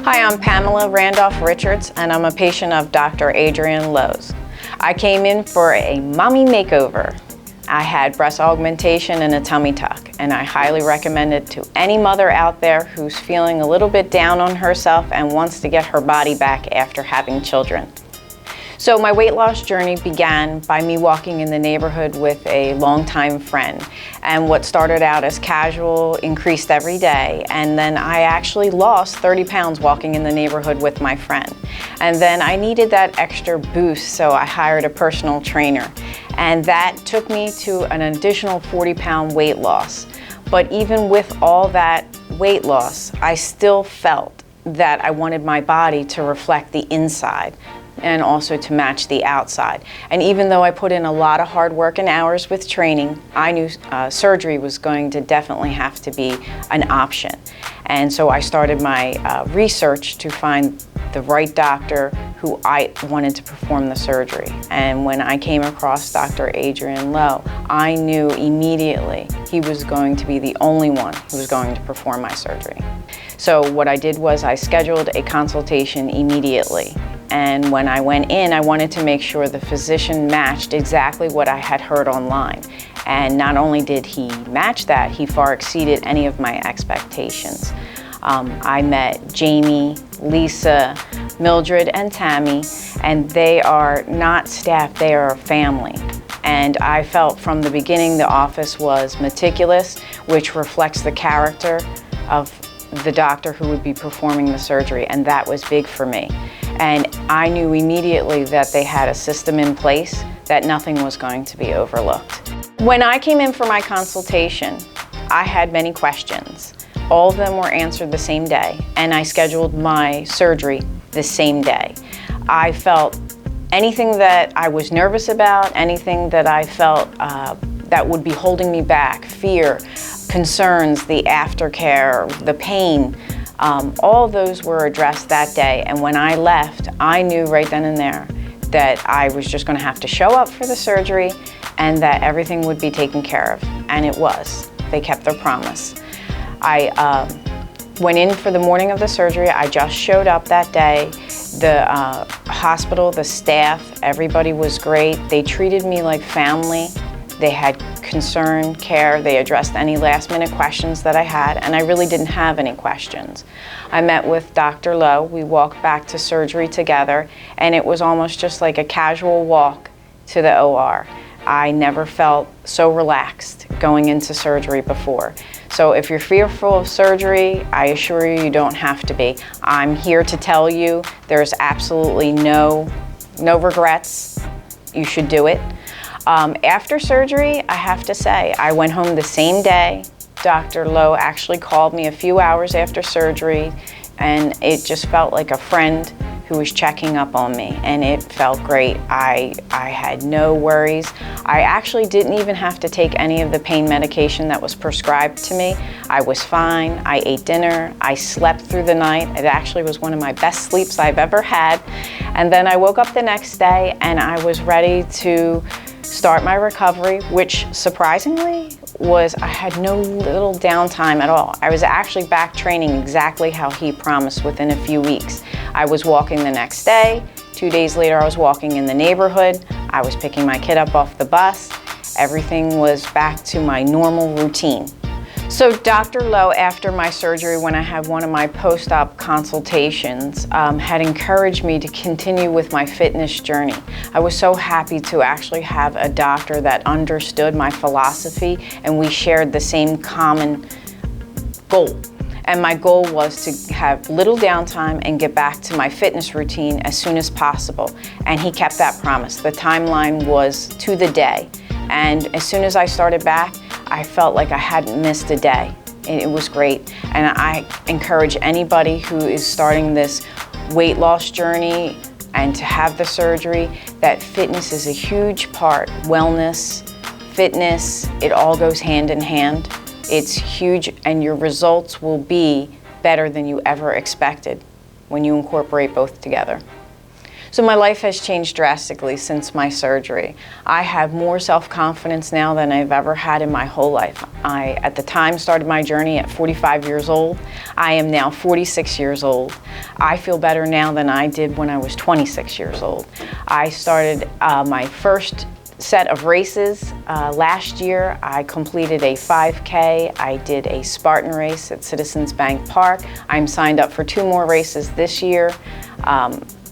Hi, I'm Pamela Randolph-Richards, and I'm a patient of Dr. Adrian Lo's. I came in for a mommy makeover. I had breast augmentation and a tummy tuck, and I highly recommend it to any mother out there who's feeling a little bit down on herself and wants to get her body back after having children. So my weight loss journey began by me walking in the neighborhood with a longtime friend. And what started out as casual increased every day. And then I actually lost 30 pounds walking in the neighborhood with my friend. And then I needed that extra boost, so I hired a personal trainer. And that took me to an additional 40-pound weight loss. But even with all that weight loss, I still felt that I wanted my body to reflect the inside and also to match the outside. And even though I put in a lot of hard work and hours with training, I knew surgery was going to definitely have to be an option. And so I started my research to find the right doctor who I wanted to perform the surgery. And when I came across Dr. Adrian Lo, I knew immediately he was going to be the only one who was going to perform my surgery. So what I did was I scheduled a consultation immediately. And when I went in, I wanted to make sure the physician matched exactly what I had heard online. And not only did he match that, he far exceeded any of my expectations. I met Jamie, Lisa, Mildred, and Tammy, and they are not staff, they are a family. And I felt from the beginning the office was meticulous, which reflects the character of the doctor who would be performing the surgery, and that was big for me. And I knew immediately that they had a system in place, that nothing was going to be overlooked. When I came in for my consultation, I had many questions. All of them were answered the same day, and I scheduled my surgery the same day. I felt anything that I was nervous about, anything that I felt that would be holding me back, fear, concerns, the aftercare, the pain, all those were addressed that day. And when I left, I knew right then and there that I was just going to have to show up for the surgery and that everything would be taken care of. And it was. They kept their promise. I went in for the morning of the surgery. I just showed up that day. The hospital, the staff, everybody was great. They treated me like family. They had concern, care. They addressed any last-minute questions that I had, and I really didn't have any questions. I met with Dr. Lo. We walked back to surgery together, and it was almost just like a casual walk to the OR. I never felt so relaxed going into surgery before. So if you're fearful of surgery, I assure you, you don't have to be. I'm here to tell you there's absolutely no regrets. You should do it. After surgery, I have to say, I went home the same day. Dr. Lo actually called me a few hours after surgery, and it just felt like a friend who was checking up on me, and it felt great. I had no worries. I actually didn't even have to take any of the pain medication that was prescribed to me. I was fine. I ate dinner. I slept through the night. It actually was one of my best sleeps I've ever had. And then I woke up the next day and I was ready to start my recovery, which surprisingly was I had no little downtime at all. I was actually back training exactly how he promised within a few weeks. I was walking the next day. 2 days later, I was walking in the neighborhood. I was picking my kid up off the bus. Everything was back to my normal routine. So Dr. Lo, after my surgery, when I had one of my post-op consultations, had encouraged me to continue with my fitness journey. I was so happy to actually have a doctor that understood my philosophy, and we shared the same common goal. And my goal was to have little downtime and get back to my fitness routine as soon as possible. And he kept that promise. The timeline was to the day. And as soon as I started back, I felt like I hadn't missed a day. It was great. And I encourage anybody who is starting this weight loss journey and to have the surgery, that fitness is a huge part. Wellness, fitness, it all goes hand in hand. It's huge, and your results will be better than you ever expected when you incorporate both together. So my life has changed drastically since my surgery. I have more self-confidence now than I've ever had in my whole life. I, at the time, started my journey at 45 years old. I am now 46 years old. I feel better now than I did when I was 26 years old. I started my first set of races last year. I completed a 5K. I did a Spartan race at Citizens Bank Park. I'm signed up for 2 more races this year.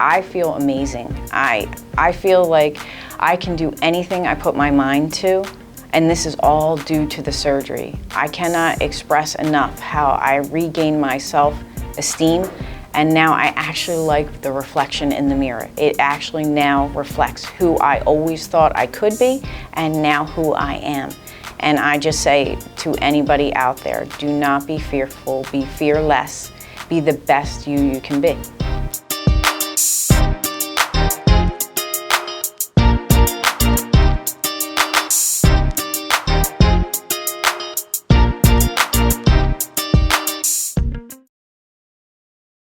I feel amazing. I feel like I can do anything I put my mind to, and this is all due to the surgery. I cannot express enough how I regained my self-esteem, and now I actually like the reflection in the mirror. It actually now reflects who I always thought I could be, and now who I am. And I just say to anybody out there, do not be fearful, be fearless, be the best you can be.